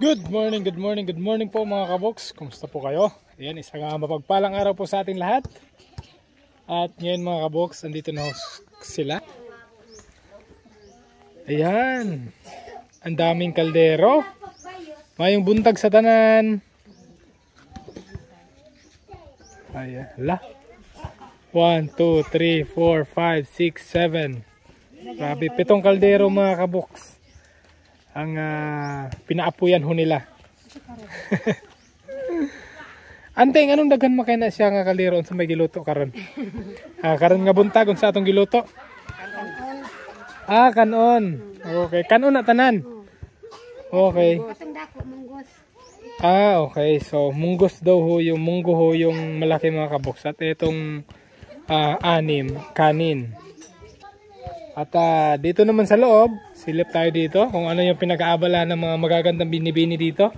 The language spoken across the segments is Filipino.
Good morning po mga kaboks. Kumusta po kayo? Ayan, isang mapagpalang araw po sa ating lahat. At ngayon mga kaboks, andito na sila. Ayan, ang daming kaldero. Mayong buntag sa tanan. Ayan, la. 1, 2, 3, 4, 5, 6, 7. Grabe, 7 kaldero mga kaboks ang pinaapuyan ho nila. Anteng, anong daghan makay na siya nga kaliro sa may giluto karon? Karon nga buntag sa atong giluto. Kanon. Okay, kanon na tanan. Okay. Okay. So munggos daw ho yung munggo ho yung malaki mga kaboks at itong kanin. At dito naman sa loob, silip tayo dito kung ano yung pinag-aabala ng mga magagandang binibini dito.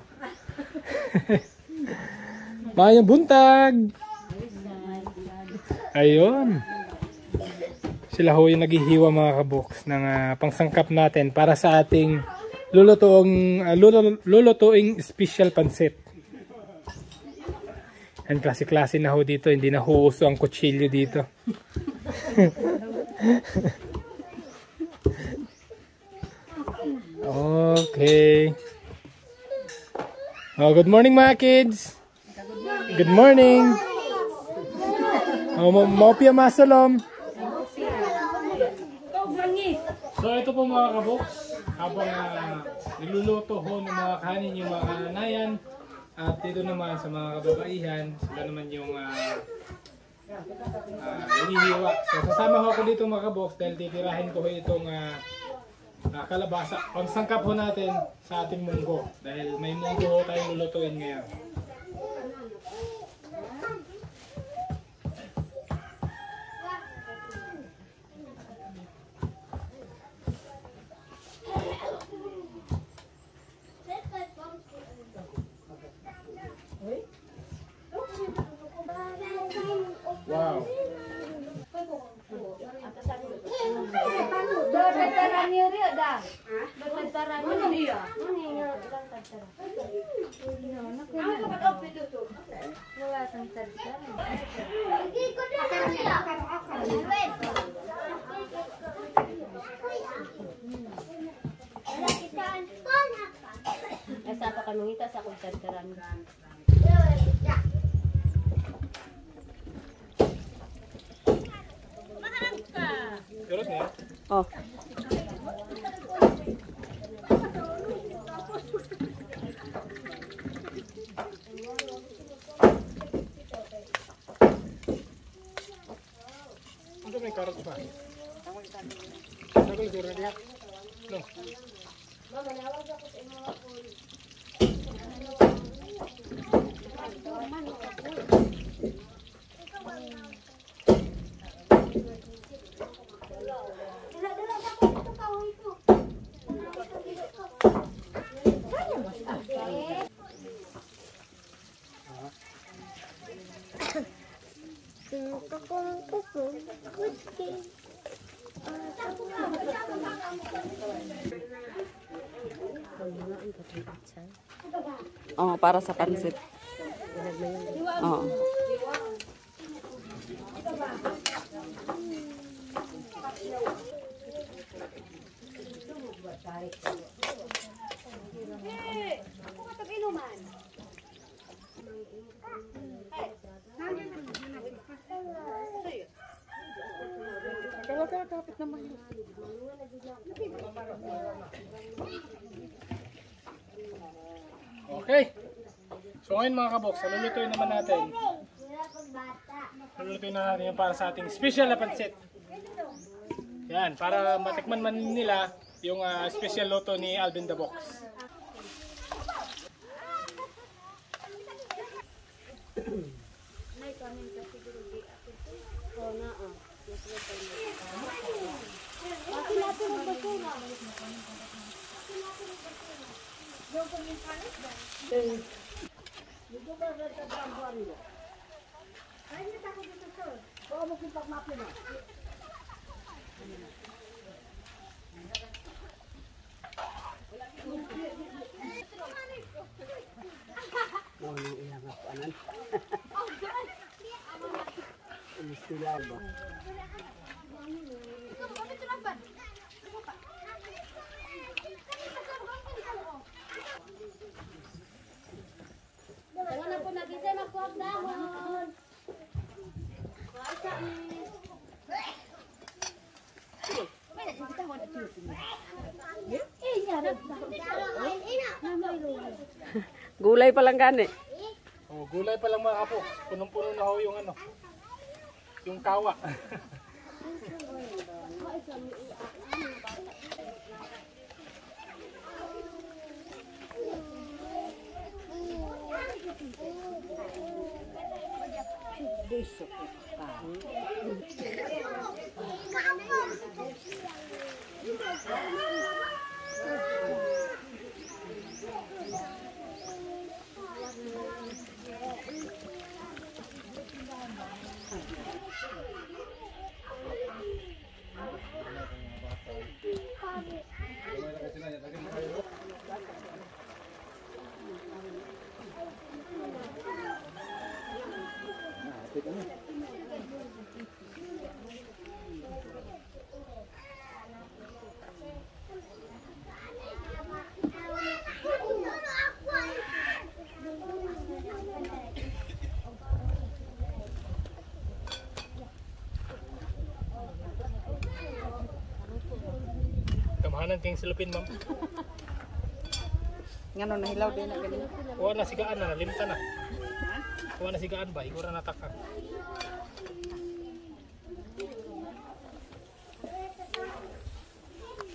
Mayang buntag. Ayun. Sila ho yung naghihiwa mga kaboks ng pangsangkap natin para sa ating lulutuing special pansit. Yan, klase-klase na ho dito, hindi na ho uso ang kutsilyo dito. Okay. Good morning mga kids. Good morning. Maupia masalom. So ito po mga kaboks, habang niluluto ho ng mga kanin yung mga kanayan, at dito naman sa mga kababaihan, sila naman yung hinihiwa. So sasama ho ako dito mga kaboks dahil titirahin ko itong kalabasa. Pangsangkap ho natin sa ating munggo dahil may munggo ho tayong lulutuin ngayon. Wow. Asa pa ka mangita sa akong tantaran. Terus ya? Oh. Ano may karot pa? Sagol siguro dia. No. Manawag ako sa inyo ako. Oh, para sa pansit. Oh. Dapat naman yun. Okay. So ngayon mga kaboks, lulutuin naman natin. Lulutuin na natin yung para sa ating special na pansit. Yan, para matikman man nila yung special luto ni Alvin the Box. Tangan na po nagisay magkuhag dahon. Kuasa ni. Gulay pa lang gani. Oh, gulay pa lang mga kapoks. Punong-puno na ho yung ano. Yung kawa. Kamahanan ting silupin, ma'am. Ngano nahilaw din na ganito. Kuha na sigaan na, nalimta na. Kuha na sigaan ba? Igura na takak.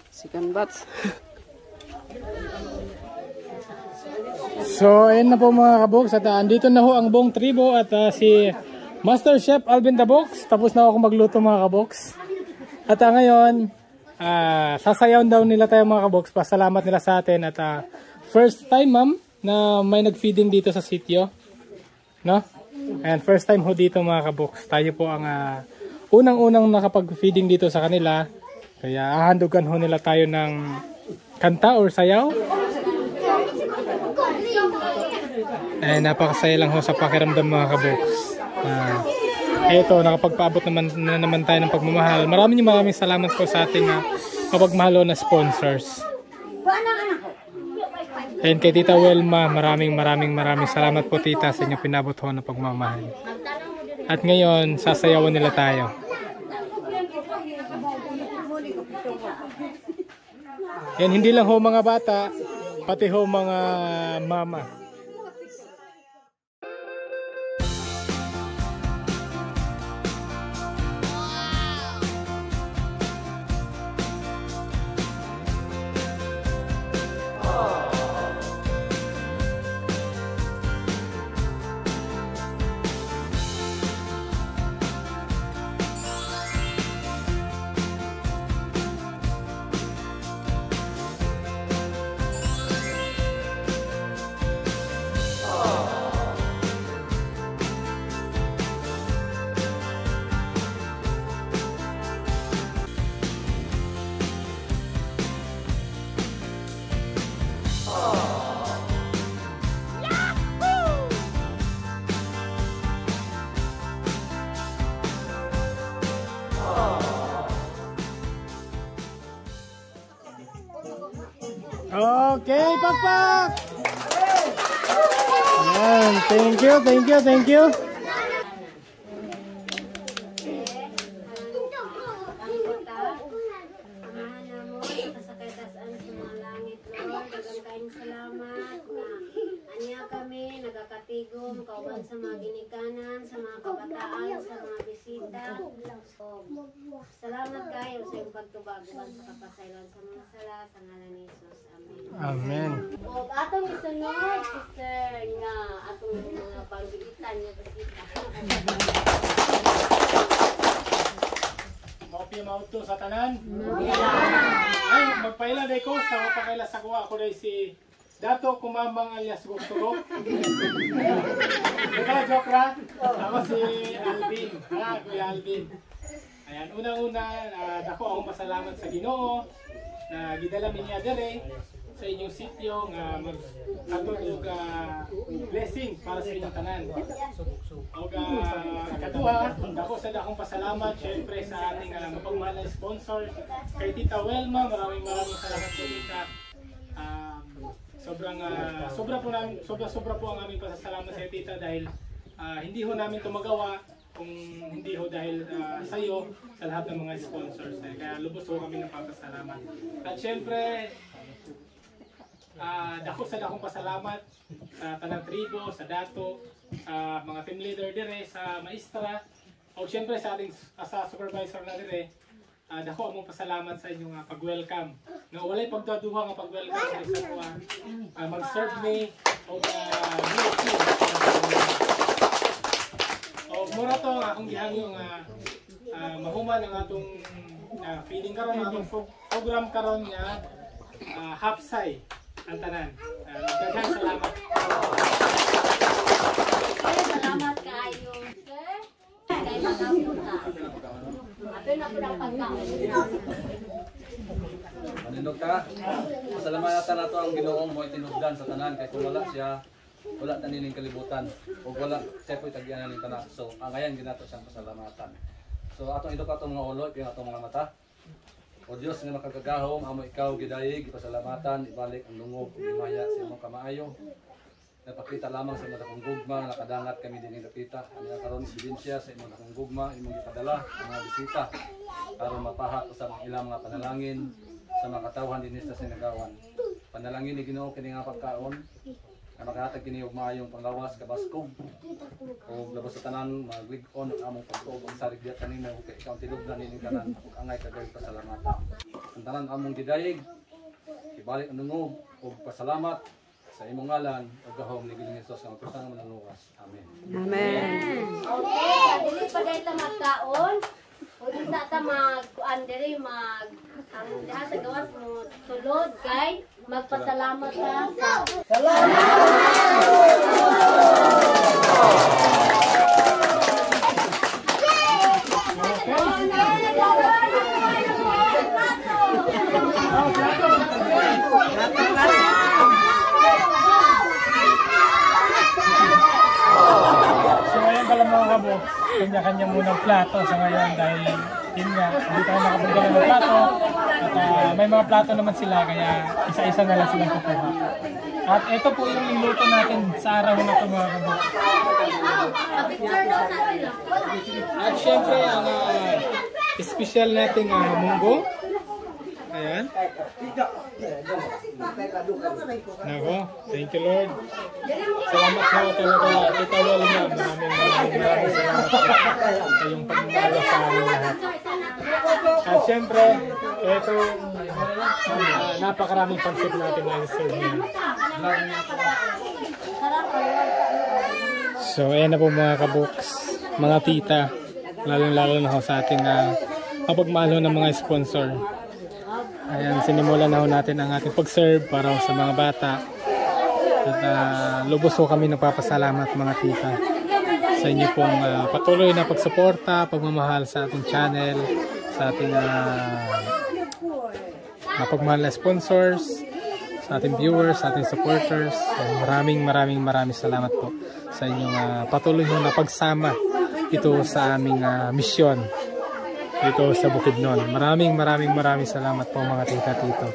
Sikan bats. So, ayun na po mga kaboks. At andito na ho ang buong tribo at si Master Chef Alvin the Box. Tapos na ako magluto mga kaboks. At ngayon, sasayaw daw nila tayo mga kaboks. Pasalamat nila sa atin. At first time ma'am na may nag-feeding dito sa sitio. No? And first time ho dito mga kaboks. Tayo po ang unang-unang nakapag-feeding dito sa kanila. Kaya ahandugan ho nila tayo ng kanta or sayaw. Eh, napakasaya lang ho sa pakiramdam mga kaboks. Eto, nakapagpaabot naman tayo ng pagmamahal. Maraming salamat po sa ating mapagmahal na sponsors. And kay Tita Welma, maraming salamat po tita sa inyong pinabot ho ng pagmamahal. At ngayon, sasayawan nila tayo. Yan, hindi lang ho mga bata, pati ho mga mama. Okay, pakpak! Yan, thank you. Tigom, kauban sa mga ginikanan, sa mga kabataan, sa mga bisita. Salamat kayo sa iyong pagtubaguan sa kapasaylan sa mga sala, sa ngalan ni Jesus. Amen. Amen. O atong isunod, sister, nga atong mga panggitan niya bisita. Maupya mauto sa tanan? Ay, magpaila day ko sa mapakaila sa kuha ako day si Dato Kumambang alias Gugturo. Diba, joke ra? Ako si Alvin. Kuya Alvin. Ayan, unang-una, dako akong pasalamat sa Ginoo na gidala mi niya dire sa inyong sityo nga magkatulog blessing para sa inyong tanan. O kaduha, ako sa dakong pasalamat syempre sa ating mapagmahal na sponsor kay Tita Welma. Maraming salamat po, Tita. Sobra po ang aming pasasalamat sa Tita dahil hindi ho namin ito magawa kung hindi ho dahil sa iyo, sa lahat ng mga sponsors. Kaya lubos ho kami ng papasalamat. At syempre, dakong pasalamat sa Tanang Tribo, sa Dato, sa mga team leader dire, sa maestra, o syempre sa ating sa supervisor na dire. Dako among pasalamat sa inyong pag-welcome. Nga walay pagdaduha nga pag-welcome sa kuha. Mag-serve me o mura to akong gihangyo nga mahuman ang atong feeding karon, atong program karon nga hapsay ang tanan. Daghang salamat. Salamat kayo, sir. Kay makapunta. Ato na po ng pagkaon. Manindog ka. Pasalamatan nato ang Ginoong mo itinugdan sa tanan kay kung wala siya, wala ta nining kalibutan o wala siya po'y tagyanan ning tanan. So ang ayan ginato siyang pasalamatan. So atong idok atong mga ulo, ipin atong mga mata. O Dios nga makagagahom, amo ikaw gidayeg, ipasalamatan, ibalik ang lungog, himaya sa imong kamaayo. Napakita lamang sa imong dakong gugma, nakadangat kami din nakita. Ano karon ebidensya sa imong dakong gugma, imong gipadala ang mga bisita aron mapahak sa ilang mga panalangin sa mga katawhan dinhi sa sinagawan. Panalangin ni Ginoo kini nga pagkaon na makahatag kini og maayong panglawas kabaskog o labas sa tanan maglig-on ang among pagtuog ang sarig diya kanina ug ikaw tilugdan nining tanan ug angay kagay pasalamatan. Ang tanan among gidayeg ibalik ang lungog ug pasalamat sa imong ngalan ug gahom ni Ginoong Hesus nga kusang manluwas. Amen. Amen. Okay, dili pa dahil ta magkaon. O isa ta mag-kuan diri ang diha sa gawas mo sulod kay magpasalamat ka sa kanya-kanya munang plato sa ngayon dahil yun nga, hindi tayo nakabagdala ng plato at may mga plato naman sila kaya isa-isa na lang silang kukuha. At ito po yung niluto natin sa araw na ito mga kabuk. At syempre ang special nating munggo. Ayan. Nako, thank you Lord. Salamat po talaga. Tita Welma, maraming salamat po sa iyong pagmamahal sa amin lahat. At syempre, ito napakaraming pansit natin na i-serve niya. So ayan na po mga kabuks, mga tita, lalong-lalo na ho sa ating kapagmahal ng mga sponsor. Ayan, sinimulan na ho natin ang ating pag-serve para sa mga bata. At lubos ho kami nagpapasalamat mga tita sa inyo pong patuloy na pagsuporta, pagmamahal sa ating channel, sa ating mapagmahal na sponsors, sa ating viewers, sa ating supporters. Maraming salamat po sa inyong patuloy na pagsama ito sa aming misyon dito sa Bukidnon. Maraming salamat po mga tita tito.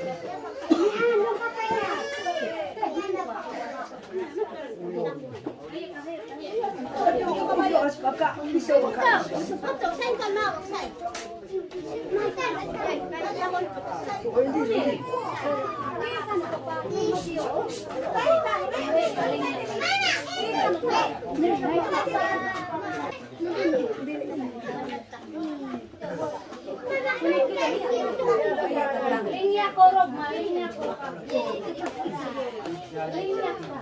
Linya ko, Rob, linya ko. Linya ko.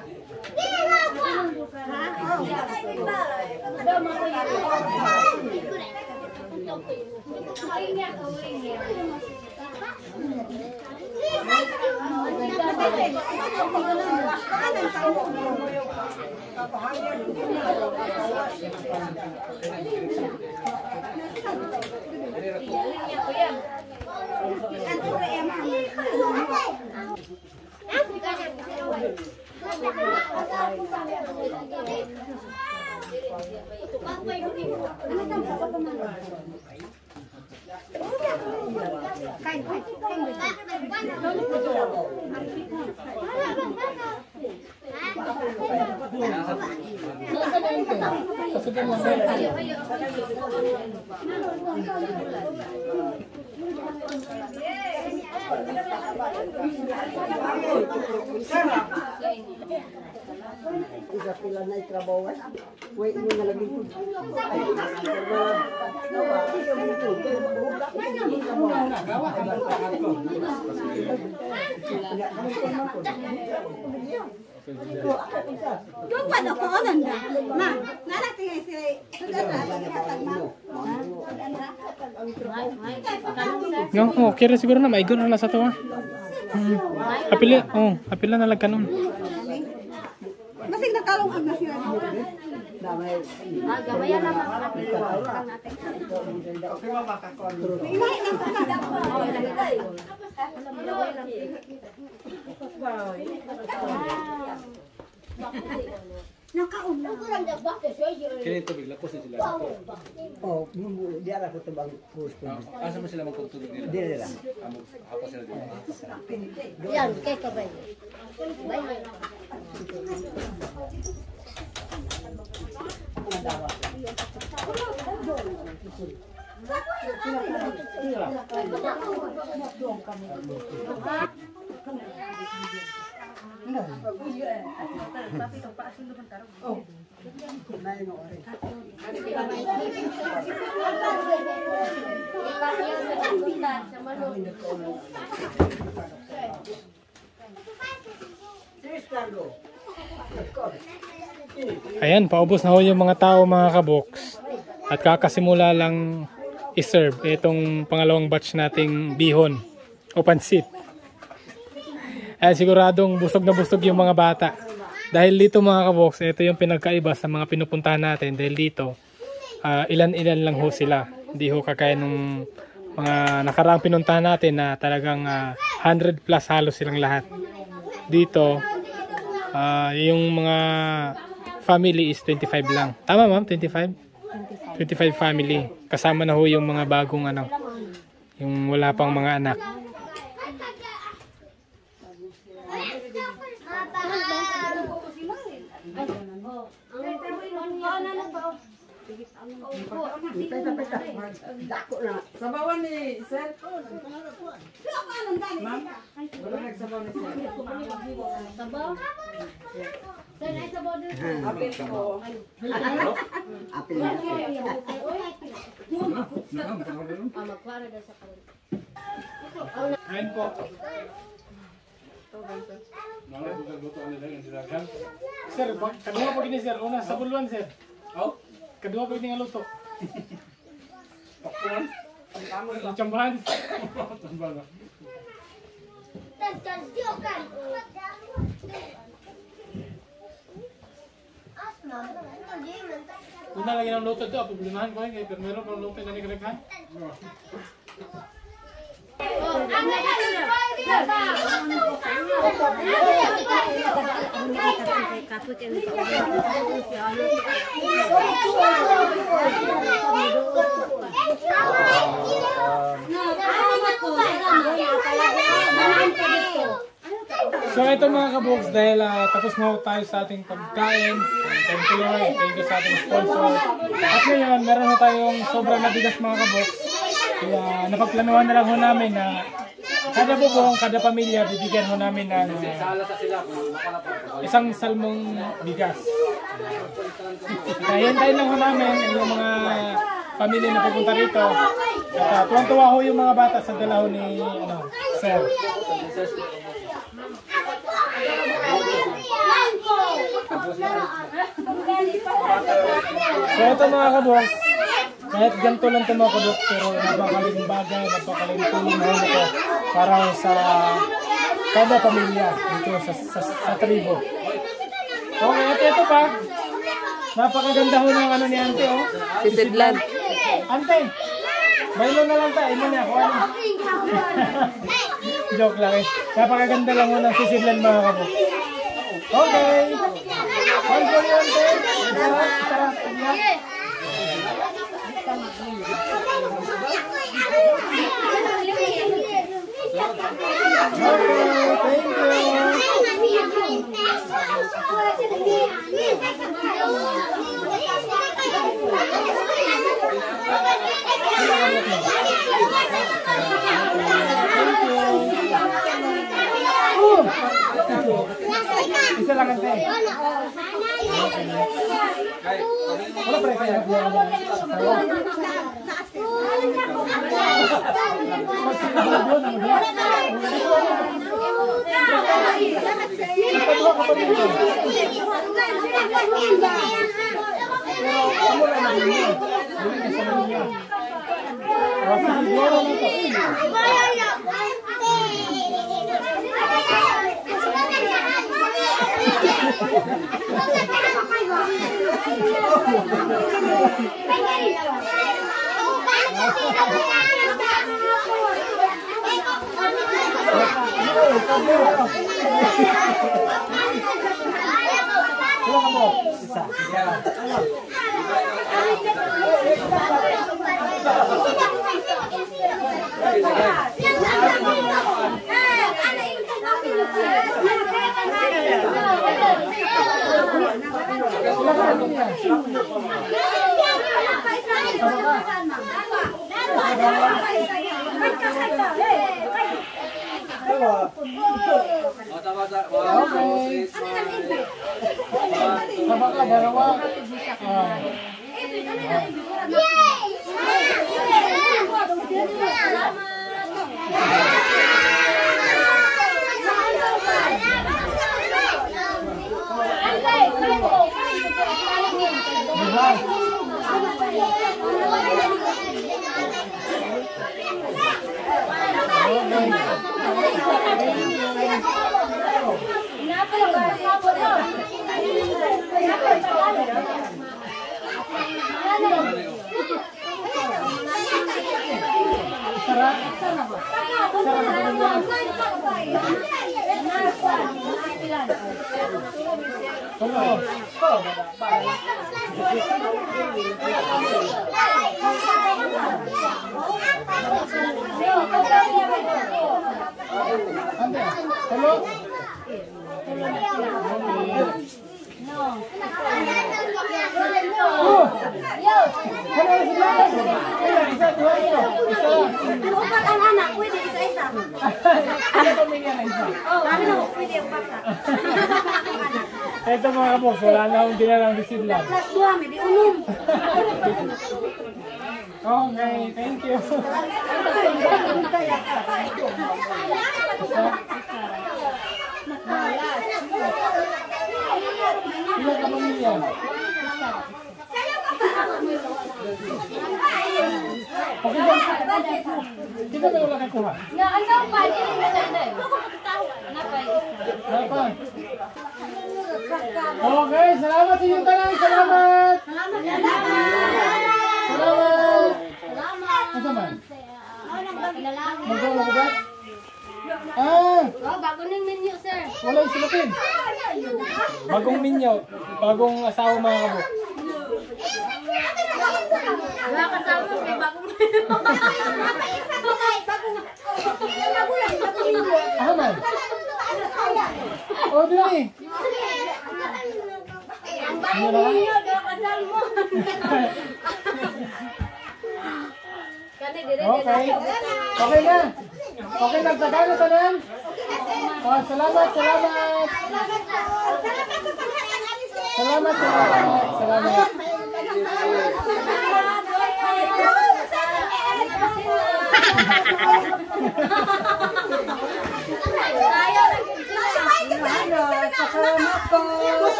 Isa pila na itrabaho. Wait mo na lagi ko. Yung pala ko ano na? Ma, narating sila. Sudah na hatag ma. Yung okay ra siguro na maigon na sa to ha. Apila na lag kanon. Masing nakalong ang sila. Gamayan na natin. Kini tubig lapos na sila. Oh, di ara ko tebang post. Asa mo sila magtutulog nila? Dire lang. Ako sila dito. Yan, kay kabay. Ayan, paubos na ho yung mga tao mga kaboks. At kakasimula lang i-serve itong pangalawang batch nating bihon o pansit. Ayan, siguradong busog na busog yung mga bata. Dahil dito mga kaboks, ito yung pinagkaiba sa mga pinupuntahan natin. Dahil dito, ilan-ilan lang ho sila. Hindi ho kakaya nung mga nakaraang pinuntahan natin na talagang 100 plus halos silang lahat. Dito, yung mga family is 25 lang. Tama ma'am, 25? 25 family. Kasama na ho yung mga bagong yung wala pang mga anak. Sabawan ni Sir. Ma'am, wala nagsabaw ni Sir. Sabaw? Sir, ay sabaw din. Apil ko. Apil na. Magkwara daw sa karon. Kain po. Sir, kadua po gini sir. Una sa buluan sir. Oh, Kadua po gini nga luto. Chambahan. Una lagi ng luto ito. Problemahan ko yun. Pero meron pang luto na nagrekan. So ito mga kaboks, dahil tapos na tayo sa ating pagkain. Thank you Lord, thank you sa ating sponsor. At ngayon, meron na tayong sobrang nabigas mga kaboks. Kaya napagplanuhan na lang ho namin na kada bubong, kada pamilya, bibigyan ho namin ng isang salmong bigas. Kaya hintayin lang ho namin yung mga pamilya na pupunta rito. At tuwang-tuwa ho yung mga bata sa dalaw ni Sir. So ito mga kaboks, kahit ganito lang ito mga kaboks, pero napakaling bagay, napakaling tulong na ito para sa kada pamilya dito sa tribo. Okay, at ito pa, napakaganda ho ng ni Ante, oh. Sisidlan. Ante, baylo na lang tayo, niya ako ano. Joke lang eh. Napakaganda lang ho ng sisidlan mga kaboks. Okay. One for you, ante. Sarap. Isa lang ante. Wala pre kaya. Sama ka, dalawa. Upat ang anak, pwede isa-isa. Ito mga kabox, wala na akong dinalang bisidlan. Plus 2, may di unom. Okay, thank you. Ilan ka pamilya? Okay ba? Di ba may wala kayo kuha? Dapat. Okay, salamat sa inyong tanan. Salamat! Salamat! Asa man? Magawa ko ba? Bago ng menu, sir. Wala yung silapin. Bagong minyaw. Bagong asawa mga kabuk. Wala kasama, may bagong menu. Aha man? Oh, dili. Ang bagong menu, kasama mo. Okay. Okay na. Okay, nagtagano tanan. Oh, salamat. Salamat.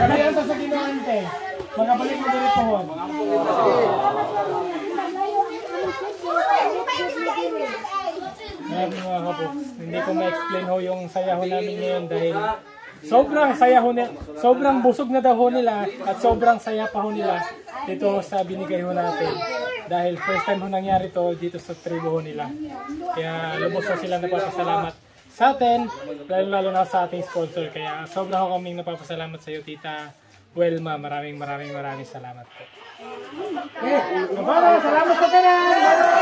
Kaya sa ginoante. Magabalik mo dito pohon. Ngayon mga kapos, hindi ko ma-explain ho yung sayaho namin ngayon dahil sobrang saya ho nila, sobrang busog na daw ho nila at sobrang saya pa ho nila dito sa binigay ho natin. Dahil first time ho nangyari to dito sa tribo ho nila. Kaya lubos ho sila napapasalamat sa atin, lalo na sa ating sponsor. Kaya sobrang ho kaming napapasalamat sa iyo, Tita Welma. Maraming salamat po. Salamat sa kanan!